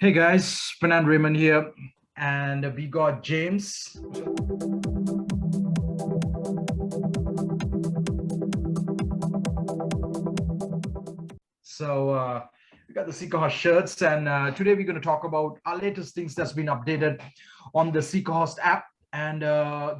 Hey guys, Fernando Raymond here, and we got James. We got the SeekaHost shirts, and today we're going to talk about our latest things that's been updated on the SeekaHost app. And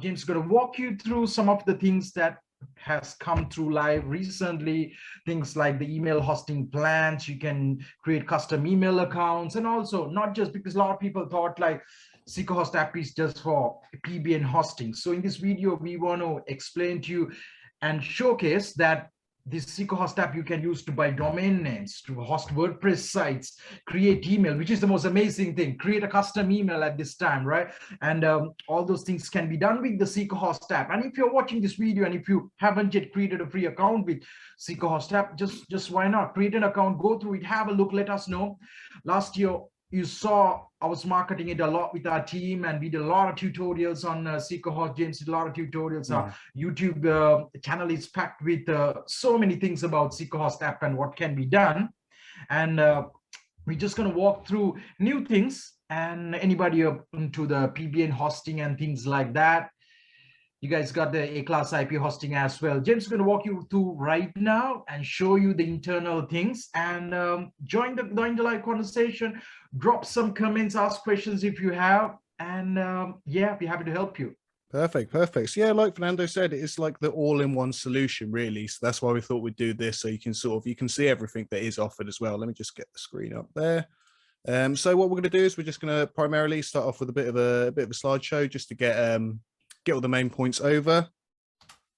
James is going to walk you through some of the things that has come through live recently, things like the email hosting plans. You can create custom email accounts, and also not just because a lot of people thought like SeekaHost app is just for PBN hosting. So in this video, we want to explain to you and showcase that this SeekaHost app you can use to buy domain names, to host WordPress sites, create email, which is the most amazing thing, create a custom email at this time, right? And all those things can be done with the SeekaHost app. And if you're watching this video and if you haven't yet created a free account with SeekaHost app, just why not create an account, go through it, have a look, let us know. Last year, you saw I was marketing it a lot with our team, and we did a lot of tutorials on SeekaHost. James did a lot of tutorials. Our YouTube channel is packed with so many things about SeekaHost app and what can be done. And we're just going to walk through new things, and anybody up into the PBN hosting and things like that. You guys got the A-class IP hosting as well. James is going to walk you through right now and show you the internal things, and join the live conversation. Drop some comments, ask questions if you have, and yeah, be happy to help you. Perfect. So yeah, like Fernando said, it's like the all-in-one solution, really. So that's why we thought we'd do this, so you can see everything that is offered as well. Let me just get the screen up there. So what we're going to do is we're just going to primarily start off with a bit of a slideshow just to get all the main points over.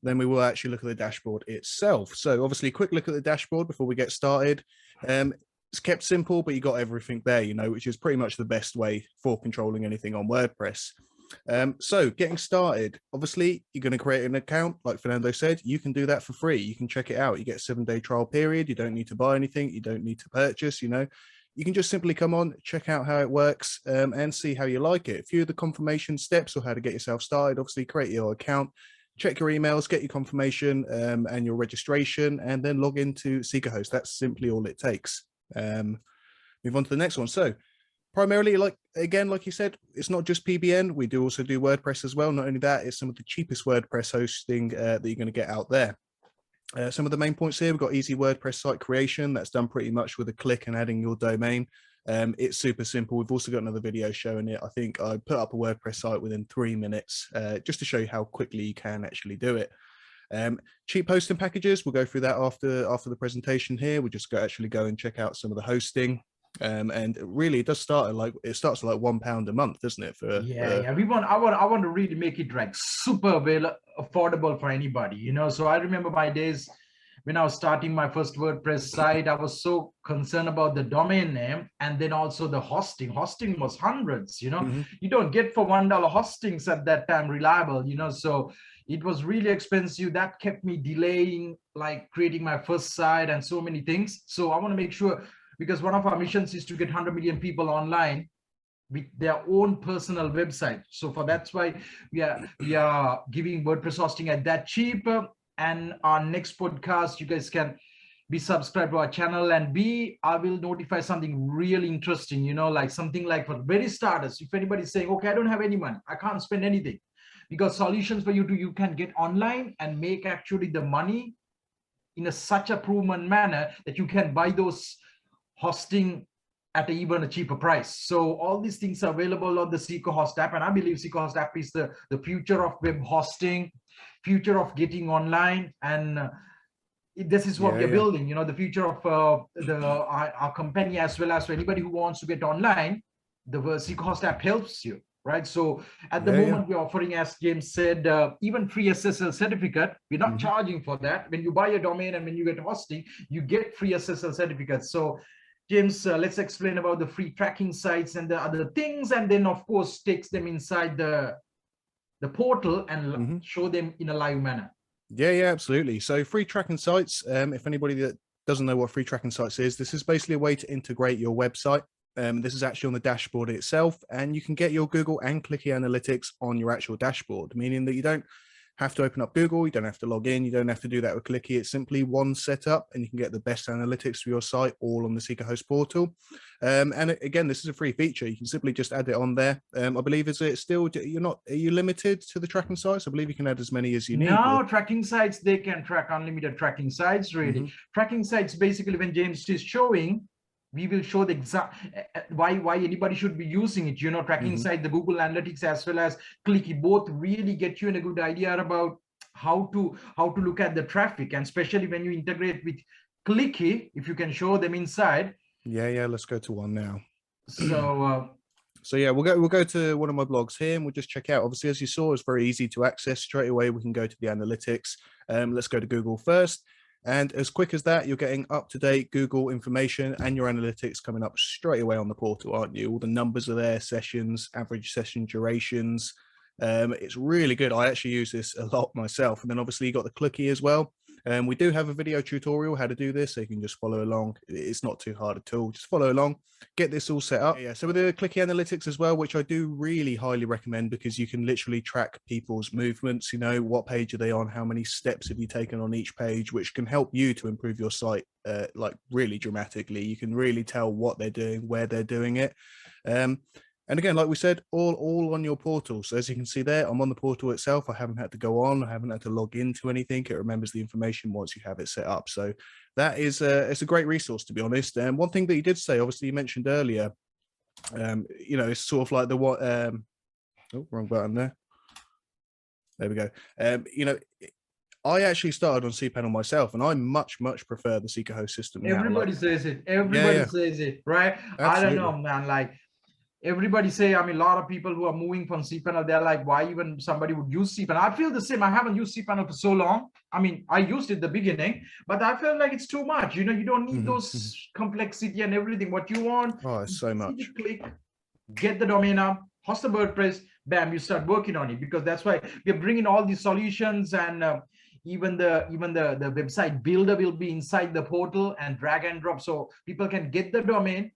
Then we will actually look at the dashboard itself. So obviously, a quick look at the dashboard before we get started. It's kept simple, but you got everything there, which is pretty much the best way for controlling anything on WordPress. So getting started, obviously you're going to create an account. Like Fernando said, you can do that for free. You can check it out. You get a 7-day trial period. You don't need to buy anything. You don't need to purchase, you can just simply come on, check out how it works, and see how you like it. A few of the confirmation steps or how to get yourself started. Obviously create your account, check your emails, get your confirmation and your registration, and then log into SeekaHost. That's simply all it takes. Move on to the next one. So primarily, like you said, it's not just PBN. We do also do WordPress as well. Not only that, it's some of the cheapest WordPress hosting that you're going to get out there. Some of the main points here, we've got easy WordPress site creation. That's done pretty much with a click and adding your domain. It's super simple. We've also got another video showing it. I think I put up a WordPress site within 3 minutes just to show you how quickly you can actually do it. Cheap hosting packages, we'll go through that after the presentation here. We'll just actually go and check out some of the hosting. And really it does start at like £1 a month, doesn't it? I want to really make it like super affordable for anybody, so I remember my days when I was starting my first WordPress site. I was so concerned about the domain name, and then also the hosting was hundreds. You don't get for $1 hostings at that time reliable, so it was really expensive. That kept me delaying like creating my first site and so many things. So I want to make sure, because one of our missions is to get 100 million people online with their own personal website. So for that's why we are giving WordPress hosting at that cheap. And our next podcast, you guys can be subscribed to our channel, and I will notify something really interesting, like something like for very starters. If anybody's saying, okay, I don't have any money, I can't spend anything, because solutions for you can get online and make actually the money in such a proven manner that you can buy those hosting at even a cheaper price. So all these things are available on the SeekaHost app, and I believe SeekaHost app is the future of web hosting, future of getting online, and this is what we're building. The future of our company, as well as for anybody who wants to get online. The SeekaHost app helps you, right? So at the moment we're offering, as James said, even free SSL certificate. We're not charging for that. When you buy a domain and when you get hosting, you get free SSL certificates. So James, let's explain about the free tracking sites and the other things, and then of course takes them inside the portal and show them in a live manner. Yeah, absolutely. So free tracking sites, if anybody that doesn't know what free tracking sites is, this is basically a way to integrate your website. This is actually on the dashboard itself, and you can get your Google and Clicky Analytics on your actual dashboard, meaning that you don't have to open up Google. You don't have to log in. You don't have to do that with Clicky. It's simply one setup, and you can get the best analytics for your site all on the SeekaHost portal. And again, this is a free feature. You can simply just add it on there. I believe are you limited to the tracking sites? I believe you can add as many as you need. No, tracking sites, they can track unlimited tracking sites, really. Tracking sites, basically, when James is showing, we will show the exact why anybody should be using it. Tracking site, the Google Analytics as well as Clicky both really get you in a good idea about how to look at the traffic, and especially when you integrate with Clicky, if you can show them inside. Yeah, let's go to one now. So yeah, we'll go to one of my blogs here, and we'll just check out. Obviously, as you saw, it's very easy to access straight away. We can go to the analytics. Let's go to Google first. And as quick as that, you're getting up-to-date Google information and your analytics coming up straight away on the portal, aren't you? All the numbers are there, sessions, average session durations. It's really good. I actually use this a lot myself. And then obviously you got the Clicky as well. We do have a video tutorial how to do this, so you can just follow along. It's not too hard at all. Just follow along, get this all set up. Yeah, so with the Clicky analytics as well, which I do really highly recommend, because you can literally track people's movements. What page are they on? How many steps have you taken on each page, which can help you to improve your site like really dramatically. You can really tell what they're doing, where they're doing it. And again, like we said, all on your portal. So as you can see there, I'm on the portal itself. I haven't had to go on. I haven't had to log into anything. It remembers the information once you have it set up. So that is it's a great resource, to be honest. And one thing that you did say, obviously you mentioned earlier, it's sort of like the what. Oh, wrong button there. There we go. I actually started on SeekaPanel myself, and I much prefer the SeekaHost system. Everybody says it. Everybody says it, right? Absolutely. I don't know, man. Like, everybody say, a lot of people who are moving from SeekaPanel, they're like, why even somebody would use SeekaPanel? I feel the same. I haven't used SeekaPanel for so long. I used it at the beginning, but I feel like it's too much. You don't need those complexity and everything. What you want, it's so much. Click, get the domain up, host the WordPress, bam, you start working on it, because that's why we're bringing all these solutions, and even the website builder will be inside the portal and drag and drop, so people can get the domain,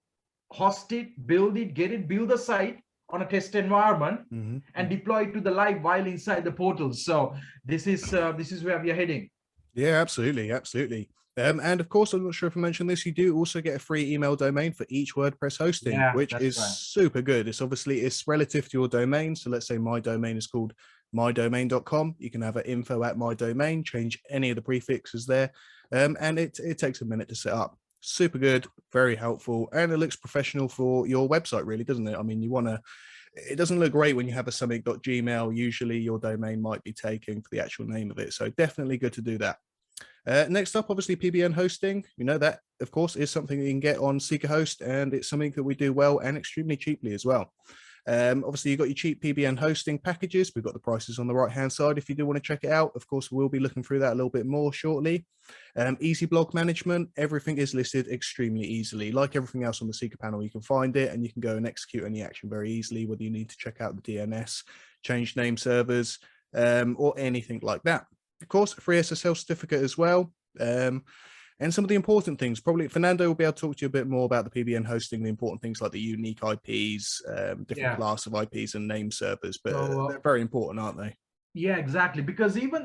host it, build it, build the site on a test environment, and deploy it to the live while inside the portal. So this is where we are heading. Yeah, absolutely. And of course, I'm not sure if I mentioned this, you do also get a free email domain for each WordPress hosting, which is super good. It's relative to your domain. So let's say my domain is called mydomain.com. You can have an info@mydomain, change any of the prefixes there. And it takes a minute to set up. Super good, very helpful, and it looks professional for your website, really, doesn't it? It doesn't look great when you have a summit.gmail. Usually your domain might be taken for the actual name of it. So definitely good to do that. Next up, obviously, PBN hosting. That, of course, is something that you can get on SeekaHost, and it's something that we do well and extremely cheaply as well. Obviously, you've got your cheap PBN hosting packages. We've got the prices on the right-hand side if you do want to check it out. Of course, we'll be looking through that a little bit more shortly. Easy blog management. Everything is listed extremely easily. Like everything else on the SeekaPanel, you can find it and you can go and execute any action very easily, whether you need to check out the DNS, change name servers, or anything like that. Of course, a free SSL certificate as well. And some of the important things, probably Fernando will be able to talk to you a bit more about the PBN hosting, the important things like the unique IPs, different class of IPs and name servers, but they're very important, aren't they? Yeah, exactly. Because even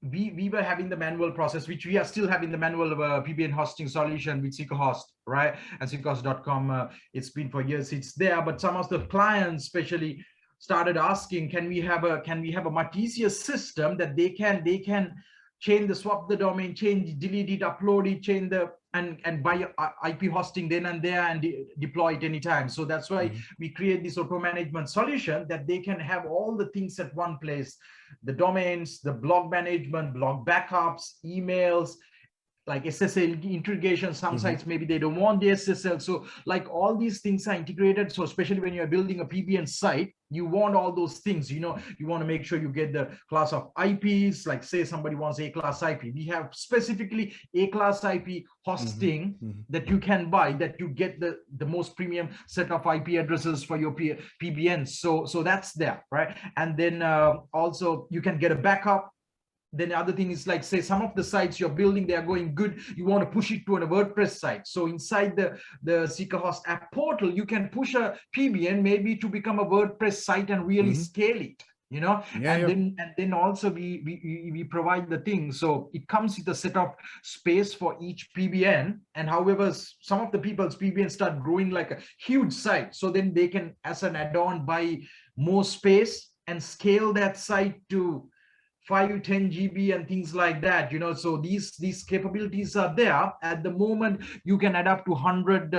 we were having the manual process, which we are still having the manual of a PBN hosting solution with SeekaHost, right? And SeekaHost.com, it's been for years, it's there, but some of the clients especially started asking, can we have a much easier system that they can change swap the domain, change, delete it, upload it, change and buy IP hosting then and there and deploy it anytime. So that's why we create this auto management solution that they can have all the things at one place: the domains, the blog management, blog backups, emails, like SSL integration. Some sites, maybe they don't want the SSL. So like all these things are integrated. So especially when you're building a PBN site, you want all those things, you want to make sure you get the class of IPs, like say somebody wants A class IP. We have specifically A class IP hosting that you can buy, that you get the most premium set of IP addresses for your PBN. So that's there, right? And then also you can get a backup. Then the other thing is, like, say some of the sites you're building, they are going good, you want to push it to a WordPress site. So inside the SeekaHost app portal, you can push a PBN maybe to become a WordPress site and really scale it. you know. Yeah, And then also we provide the thing, so it comes with a set of space for each PBN. And however, some of the people's PBN start growing like a huge site, so then they can, as an add-on, buy more space and scale that site to 5-10 GB and things like that, you know. So these capabilities are there. At the moment you can add up to 100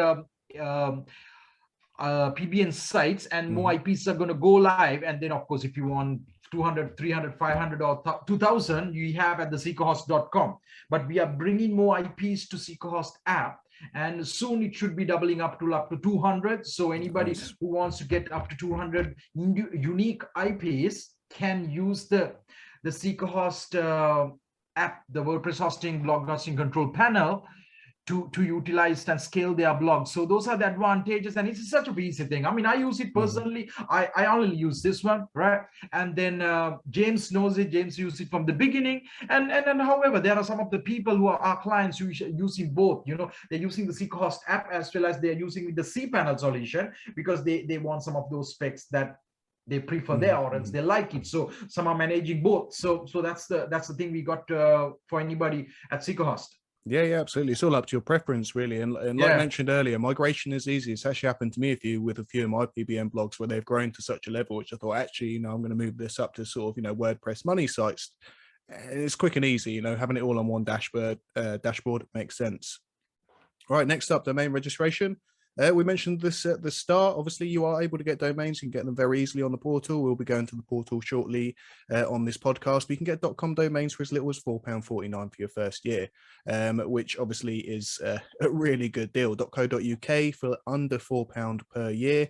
PBN sites, and more IPs are going to go live. And then of course, if you want 200, 300, 500, or 2000, you have at the SeekaHost.com. But we are bringing more IPs to SeekaHost app, and soon it should be doubling up to 200. So anybody who wants to get up to 200 unique IPs can use the SeekaHost app, the WordPress hosting, blog hosting control panel, to utilize and scale their blog. So those are the advantages, and it's such a easy thing. I mean, I use it personally. I only use this one, right? And then James knows it. James used it from the beginning. And however, there are some of the people who are our clients who are using both. You know, they're using the SeekaHost app as well as they're using the cPanel solution, because they want some of those specs that they prefer there, or else they like it. So some are managing both. So that's the thing we got for anybody at SeekaHost. Yeah, absolutely. It's all up to your preference, really. And like mentioned earlier, migration is easy. It's actually happened to me with a few of my PBN blogs where they've grown to such a level, which I thought, actually, you know, I'm going to move this up to sort of, you know, WordPress money sites. It's quick and easy, you know, having it all on one dashboard makes sense. All right, next up, domain registration. We mentioned this at the start. Obviously, you are able to get domains. You can get them very easily on the portal. We'll be going to the portal shortly on this podcast. But you can get .com domains for as little as £4.49 for your first year, which obviously is a really good deal. .co.uk for under £4 per year.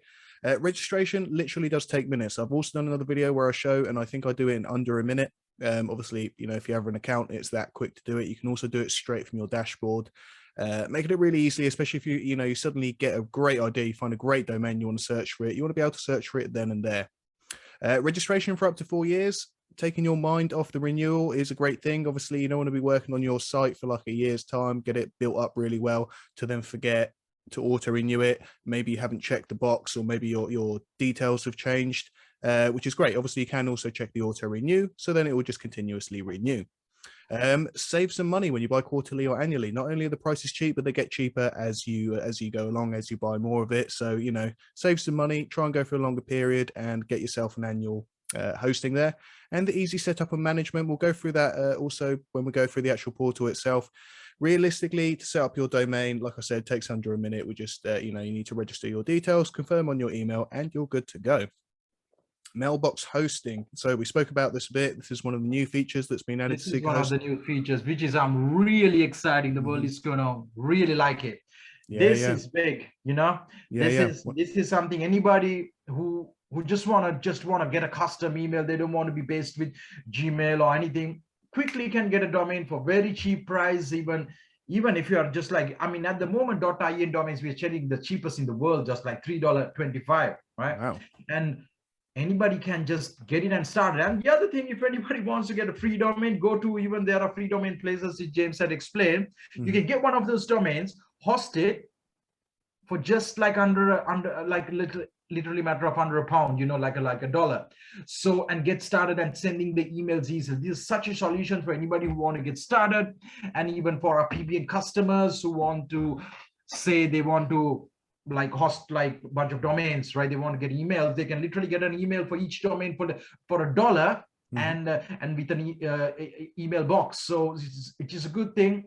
Registration literally does take minutes. I've also done another video where I show, and I think I do it in under a minute. Obviously, you know, if you have an account, it's that quick to do it. You can also do it straight from your dashboard. Making it really easy, especially if you suddenly get a great idea, you find a great domain, you want to search for it, you want to be able to search for it then and there. Registration for up to 4 years. Taking your mind off the renewal is a great thing. Obviously, you don't want to be working on your site for like a year's time, get it built up really well, to then forget to auto renew it. Maybe you haven't checked the box, or maybe your details have changed, which is great. Obviously, you can also check the auto renew, so then it will just continuously renew. Save some money when you buy quarterly or annually. Not only are the prices cheap, but they get cheaper as you go along, as you buy more of it. So, you know, save some money, try and go for a longer period and get yourself an annual hosting there. And the easy setup and management, we'll go through that also when we go through the actual portal itself. Realistically, to set up your domain, like I said, takes under a minute. We just, you need to register your details, confirm on your email, and you're good to go. Mailbox hosting. So we spoke about this a bit. This is one of the new features that's been added to SeekaHost. This is one of the new features, which is I'm really excited. The world is gonna really like it. This is big, you know. This is something anybody who just wanna get a custom email, they don't want to be based with Gmail or anything, quickly can get a domain for very cheap price. Even if you are just like, I mean, at the moment, .in domains we're checking the cheapest in the world, just like $3.25, right? Wow. And anybody can just get it and start it. And the other thing, if anybody wants to get a free domain, go to, even there are free domain places, as James had explained. You can get one of those domains, host it for just like literally matter of under a pound, you know, like a dollar. So, and get started and sending the emails easily. This is such a solution for anybody who want to get started, and even for our PBN customers who want to say they want to like host like a bunch of domains, right? They want to get emails, they can literally get an email for each domain for $1 and with an email box. So it is a good thing.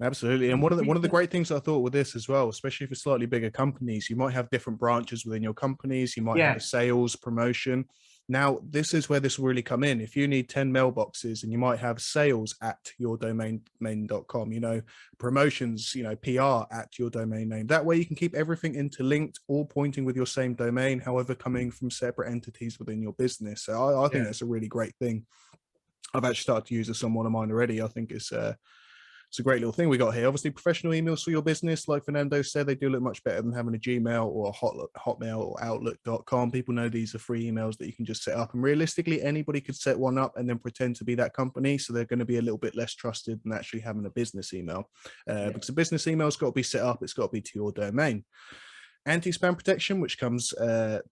Absolutely. And one of the great things I thought with this as well, especially for slightly bigger companies, you might have different branches within your companies. You might have a sales, promotion. Now, this is where this will really come in. If you need 10 mailboxes, and you might have sales at your domain name.com, you know, promotions, you know, PR at your domain name. That way you can keep everything interlinked, all pointing with your same domain, however, coming from separate entities within your business. So I think that's a really great thing. I've actually started to use this on one of mine already. I think it's a great little thing we got here. Obviously, professional emails for your business, like Fernando said, they do look much better than having a Gmail or a Hotmail or Outlook.com. People know these are free emails that you can just set up. And realistically, anybody could set one up and then pretend to be that company. So they're going to be a little bit less trusted than actually having a business email. Because a business email's got to be set up. It's got to be to your domain. anti-spam protection, which comes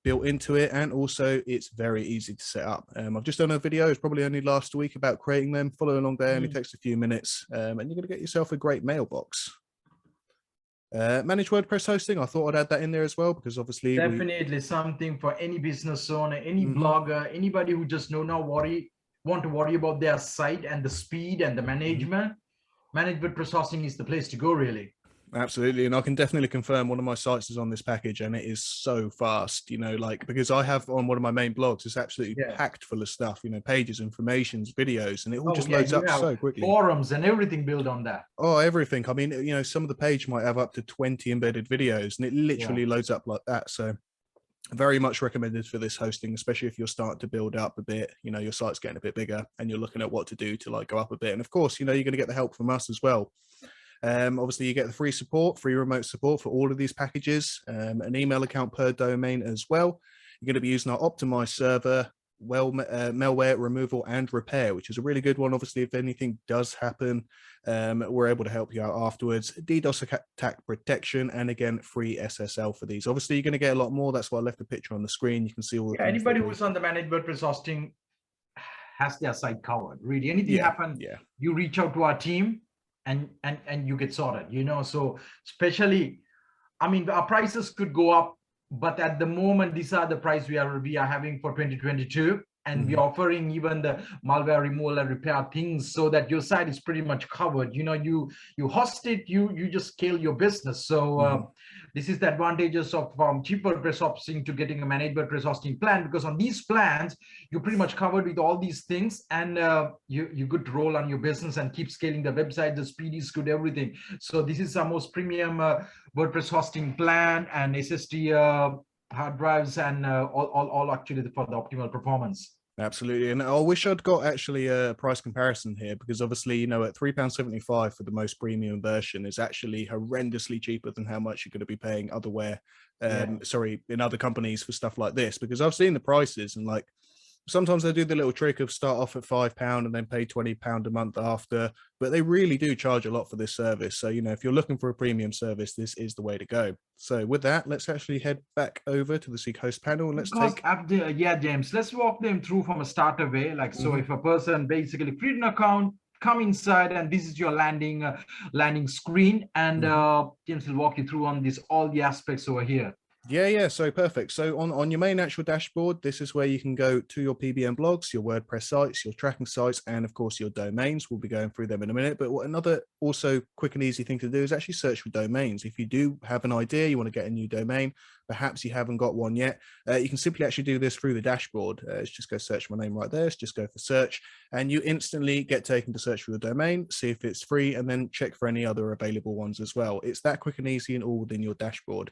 built into it, and also it's very easy to set up. I've just done a video, it's probably only last week, about creating them. Follow along there, only takes a few minutes, and you're going to get yourself a great mailbox. Manage WordPress hosting, I thought I'd add that in there as well, because obviously definitely something for any business owner, any blogger, anybody who just want to worry about their site and the speed and the management. Managed WordPress hosting is the place to go, really. Absolutely. And I can definitely confirm one of my sites is on this package, and it is so fast, you know, like, because I have on one of my main blogs, it's absolutely packed full of stuff, you know, pages, informations, videos, and it all just loads up so quickly. Forums and everything built on that. Oh, everything. I mean, you know, some of the page might have up to 20 embedded videos, and it literally loads up like that. So very much recommended for this hosting, especially if you're starting to build up a bit, you know, your site's getting a bit bigger and you're looking at what to do to like go up a bit. And of course, you know, you're going to get the help from us as well. Obviously you get the free support, free remote support for all of these packages, an email account per domain as well. You're going to be using our optimized server, malware removal and repair, which is a really good one. Obviously, if anything does happen, we're able to help you out afterwards. DDoS attack protection, and again, free SSL for these. Obviously, you're going to get a lot more. That's why I left the picture on the screen. You can see all the things. Anybody who's on the managed WordPress hosting has their site covered. Really, anything happen, you reach out to our team and you get sorted, you know. So especially, I mean, our prices could go up, but at the moment, these are the price we are having for 2022. And we're offering even the malware removal and repair things, so that your site is pretty much covered. You know, you host it, you just scale your business. So this is the advantages of cheap WordPress hosting to getting a managed WordPress hosting plan, because on these plans, you're pretty much covered with all these things, and you're good to roll on your business and keep scaling the website. The speed is good, everything. So this is our most premium WordPress hosting plan, and SSD hard drives, and all actually for the optimal performance. Absolutely. And I wish I'd got actually a price comparison here, because obviously, you know, at £3.75 for the most premium version is actually horrendously cheaper than how much you're going to be paying in other companies for stuff like this, because I've seen the prices, and like sometimes they do the little trick of start off at £5 and then pay £20 a month after, but they really do charge a lot for this service. So, you know, if you're looking for a premium service, this is the way to go. So with that, let's actually head back over to the SeekaHost panel. Let's James, let's walk them through from a starter way. Like, so if a person basically create an account, come inside, and this is your landing screen, and James will walk you through on all the aspects over here. Yeah. So perfect. So on your main actual dashboard, this is where you can go to your PBN blogs, your WordPress sites, your tracking sites, and of course your domains. We'll be going through them in a minute. But another also quick and easy thing to do is actually search for domains. If you do have an idea, you want to get a new domain, perhaps you haven't got one yet, you can simply actually do this through the dashboard. Let's just go search my name right there. Let's just go for search, and you instantly get taken to search for your domain, see if it's free, and then check for any other available ones as well. It's that quick and easy and all within your dashboard.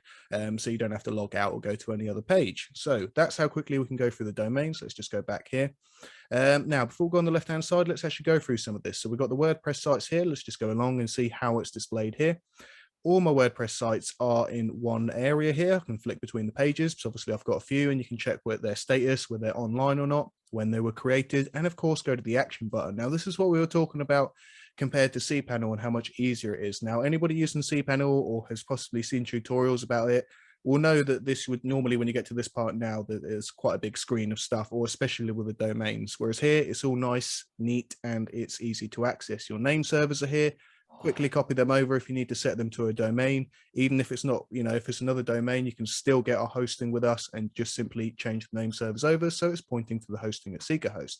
So you don't have to log out or go to any other page. So that's how quickly we can go through the domains. Let's just go back here. Now, before we go on the left-hand side, let's actually go through some of this. So we've got the WordPress sites here. Let's just go along and see how it's displayed here. All my WordPress sites are in one area here. I can flick between the pages. So obviously I've got a few, and you can check what their status, whether they're online or not, when they were created, and of course go to the action button. Now, this is what we were talking about compared to SeekaPanel and how much easier it is. Now, anybody using SeekaPanel or has possibly seen tutorials about it will know that this would normally, when you get to this part now, that there's quite a big screen of stuff, or especially with the domains. Whereas here, it's all nice, neat, and it's easy to access. Your name servers are here. Quickly copy them over if you need to set them to a domain. Even if it's not, you know, if it's another domain, you can still get our hosting with us and just simply change the name servers over, so it's pointing to the hosting at SeekaHost.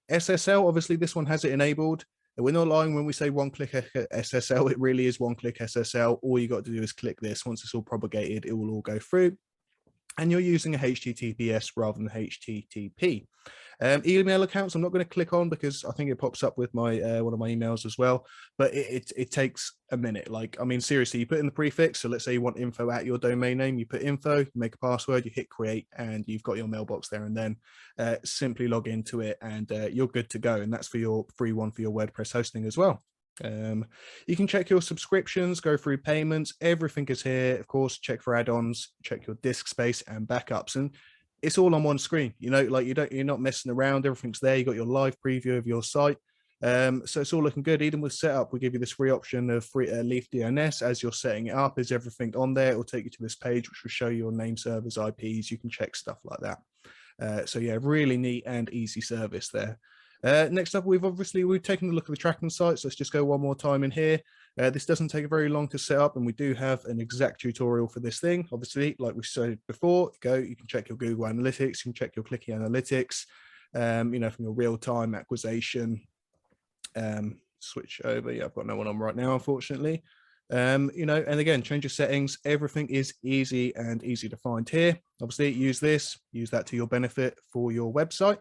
SSL, obviously this one has it enabled. And we're not lying when we say one-click SSL. It really is one-click SSL. All you got to do is click this. Once it's all propagated, it will all go through. And you're using a HTTPS rather than HTTP. Email accounts, I'm not going to click on because I think it pops up with my one of my emails as well. But it takes a minute. Like, I mean, seriously, you put in the prefix. So let's say you want info at your domain name. You put info, you make a password, you hit create, and you've got your mailbox there. And then simply log into it, and you're good to go. And that's for your free one for your WordPress hosting as well. You can check your subscriptions, go through payments, everything is here. Of course, check for add-ons, check your disk space and backups, and it's all on one screen. You know, like you're not messing around. Everything's there. You got your live preview of your site. So it's all looking good. Even with setup, we give you this free option of free Leaf DNS. As you're setting it up, is everything on there? It will take you to this page, which will show you your name servers, IPs. You can check stuff like that. So yeah, really neat and easy service there. Next up, we've taken a look at the tracking sites. Let's just go one more time in here. This doesn't take very long to set up, and we do have an exact tutorial for this thing. Obviously, like we said before, you can check your Google Analytics, you can check your Clicky Analytics, you know, from your real-time acquisition. Switch over. Yeah, I've got no one on right now, unfortunately. You know, and again, change your settings. Everything is easy and easy to find here. Obviously, use that to your benefit for your website.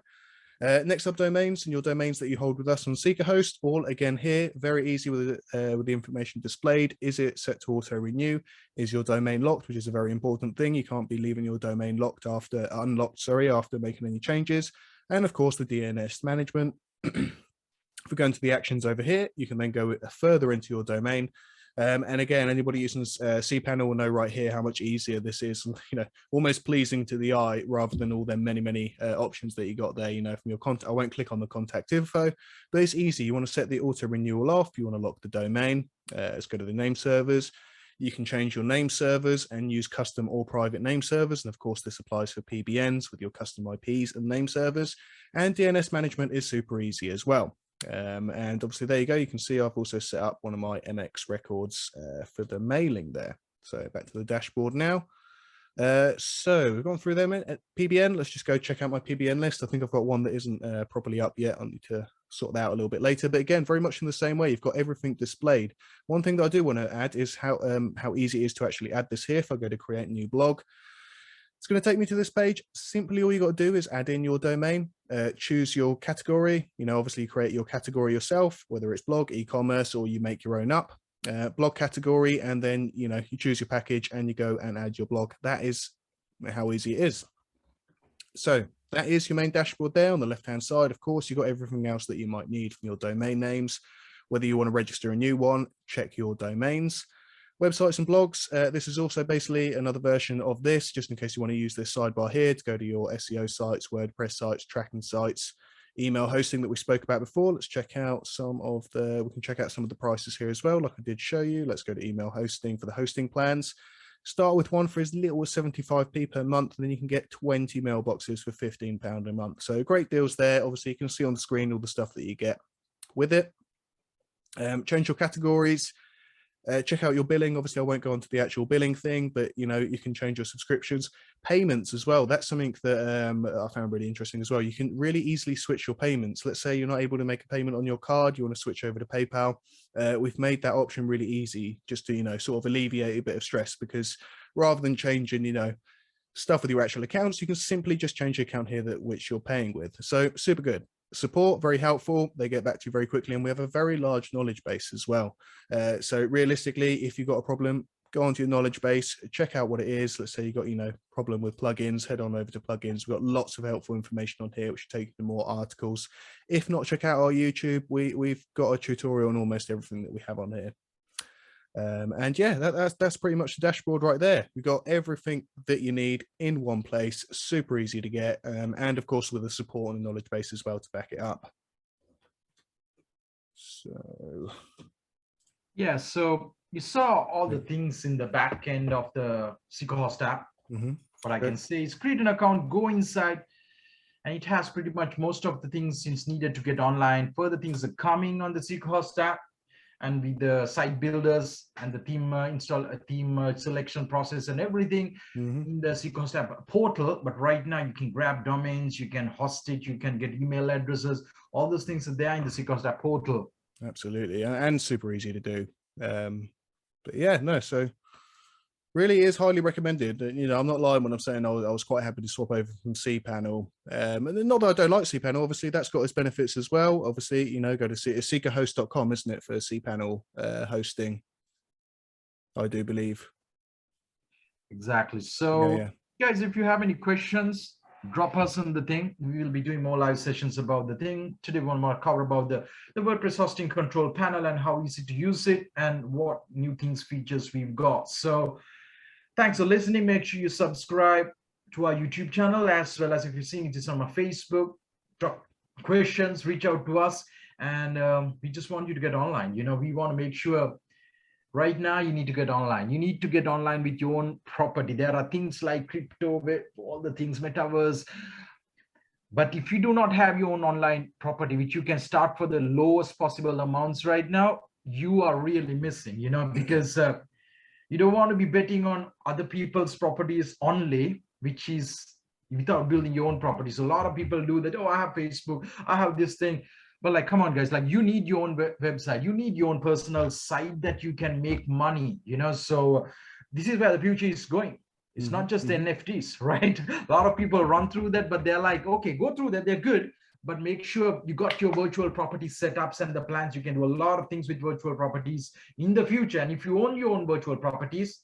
Next up, domains and your domains that you hold with us on SeekaHost. All again here, very easy with the information displayed. Is it set to auto renew? Is your domain locked, which is a very important thing. You can't be leaving your domain unlocked after making any changes. And of course, the DNS management. If we go into the actions over here, you can then go further into your domain. And again, anybody using SeekaPanel will know right here how much easier this is, you know, almost pleasing to the eye rather than all them many options that you got there, you know, from your contact. I won't click on the contact info, but it's easy. You want to set the auto renewal off. You want to lock the domain. Let's go to the name servers. You can change your name servers and use custom or private name servers. And of course, this applies for PBNs with your custom IPs and name servers. And DNS management is super easy as well. And obviously there you go, you can see I've also set up one of my MX records for the mailing there. So back to the dashboard now. So we've gone through them at PBN. Let's just go check out my PBN list. I think I've got one that isn't properly up yet. I need to sort that out a little bit later, but again, very much in the same way. You've got everything displayed. One thing that I do want to add is how easy it is to actually add this here. If I go to create a new blog, it's going to take me to this page. Simply all you got to do is add in your domain, choose your category. You know, obviously you create your category yourself, whether it's blog, e-commerce, or you make your own up. Blog category, and then, you know, you choose your package and you go and add your blog. That is how easy it is. So that is your main dashboard there on the left-hand side. Of course, you've got everything else that you might need from your domain names, whether you want to register a new one, check your domains. Websites and blogs, this is also basically another version of this, just in case you want to use this sidebar here to go to your SEO sites, WordPress sites, tracking sites, email hosting that we spoke about before. Let's check out we can check out some of the prices here as well, like I did show you. Let's go to email hosting for the hosting plans. Start with one for as little as 75p per month, and then you can get 20 mailboxes for £15 a month. So great deals there. Obviously, you can see on the screen all the stuff that you get with it. Change your categories. Check out your billing. Obviously, I won't go into the actual billing thing, but you know, you can change your subscriptions, payments as well. That's something that I found really interesting as well. You can really easily switch your payments. Let's say you're not able to make a payment on your card, you want to switch over to PayPal. We've made that option really easy, just to, you know, sort of alleviate a bit of stress, because rather than changing, you know, stuff with your actual accounts, you can simply just change the account here which you're paying with. So super good. Support, very helpful. They get back to you very quickly, and we have a very large knowledge base as well. So realistically, if you've got a problem, go onto your knowledge base, check out what it is. Let's say you've got, you know, problem with plugins, head on over to plugins. We've got lots of helpful information on here, which will take you to more articles. If not, check out our YouTube. We've got a tutorial on almost everything that we have on here. And yeah, that's pretty much the dashboard right there. We've got everything that you need in one place, super easy to get, and of course with the support and the knowledge base as well to back it up. So yeah, so you saw all the things in the back end of the SeekaHost app. What I can say is create an account, go inside, and it has pretty much most of the things it's needed to get online. Further things are coming on the SeekaHost app, and with the site builders and the theme selection process and everything in the SeekaHost app portal. But right now you can grab domains, you can host it, you can get email addresses, all those things are there in the SeekaHost app portal. Absolutely, and super easy to do. But yeah, no, so really is highly recommended. You know, I'm not lying when I'm saying I was quite happy to swap over from SeekaPanel. And not that I don't like SeekaPanel, obviously that's got its benefits as well. Obviously, you know, go to SeekaHost.com, isn't it, for SeekaPanel hosting, I do believe. Exactly. So yeah. Guys, if you have any questions, drop us on the thing. We will be doing more live sessions about the thing. Today we want to cover about the WordPress hosting control panel and how easy to use it and what new things, features we've got. So thanks for listening. Make sure you subscribe to our YouTube channel, as well as if you're seeing this on my Facebook, drop questions, reach out to us. And we just want you to get online. We want to make sure right now you need to get online. You need to get online with your own property. There are things like crypto, all the things, metaverse. But if you do not have your own online property, which you can start for the lowest possible amounts right now, you are really missing, because you don't want to be betting on other people's properties only, which is without building your own property. So a lot of people do that. Oh, I have Facebook, I have this thing. But like, come on, guys, like you need your own website. You need your own personal site that you can make money, So this is where the future is going. It's not just NFTs, right? A lot of people run through that, but they're like, okay, go through that. They're good, but make sure you got your virtual property setups and the plans. You can do a lot of things with virtual properties in the future. And if you own your own virtual properties,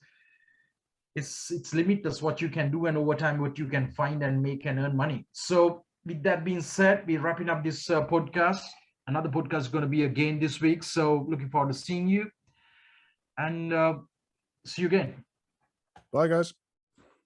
it's limitless what you can do, and over time what you can find and make and earn money. So with that being said, we're wrapping up this podcast. Another podcast is going to be again this week. So looking forward to seeing you, and see you again. Bye, guys.